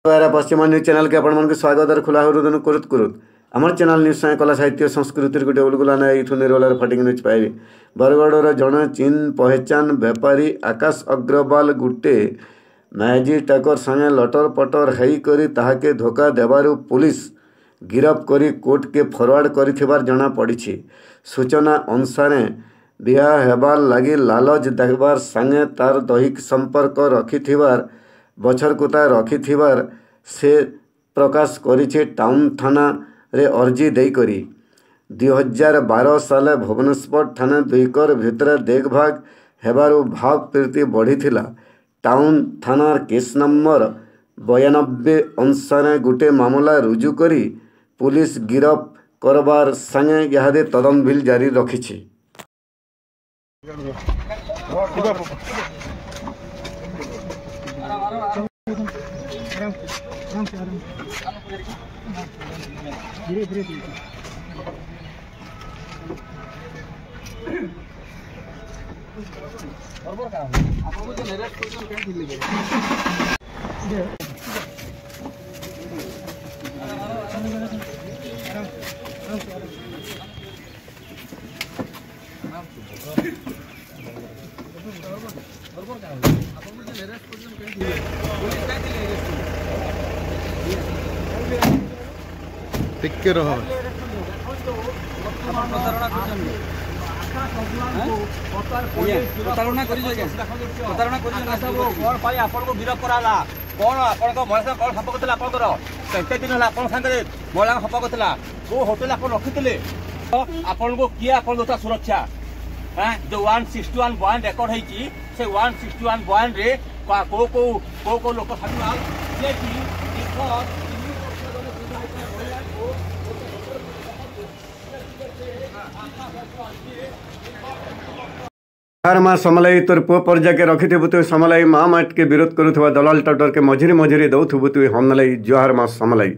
पश्चिम news channel के आपण स्वागत और खुला हृदय कुरुत कुरुत आमर चैनल न्यूज साई कला साहित्य संस्कृति गोटे उलगुला ना ये निर्वाल फटिंग न्यूज पाइबे। बरगढ़ जड़े चीन पहचान व्यापारी आकाश अग्रवाल गुटे मैजी टाकर संगे लटर पटर होकर ताहाके धोखा देवारु पुलिस गिरफ करी कोर्ट के फरवर्ड कर जना पड़ी। सूचना अनुसार बिहा हेबार लगी लालच देखबार संगे तार दैहिक संपर्क रखिथिबार बछरकुता रखिथिबार से प्रकाश करिछे टाउन थाना रे अर्जी देई करी 2012 साले भुवनेश्वर थाना दुईकर भितर देखभाग हेबारु भाव प्रीति बढ़ीथिला। टाउन थाना केस नंबर 92 अनुसार गुटे मामला रुजु करी पुलिस गिरफ करबार संगे इहादे तदनबिल जारी रखिछि। टिके रहो प्रतारणा गिरफ कराला कौन आप महिला कौन संपर्क था आपंकर दिन है सागे महिला संपर्क था को होटेल आप रखी आपन को किए आप सुरक्षा जो 161 बयान रेकर्ड होती से 161 बयान रे को लोक जोहार माँ समलाई तोर पुओ पर जाके रखिथबु तु समलाई माँ माट के विरोध करुवा दलाल टाउटर के मझिरे मझिरे दौथबु तु हमलाई जोहार माँ समलाई।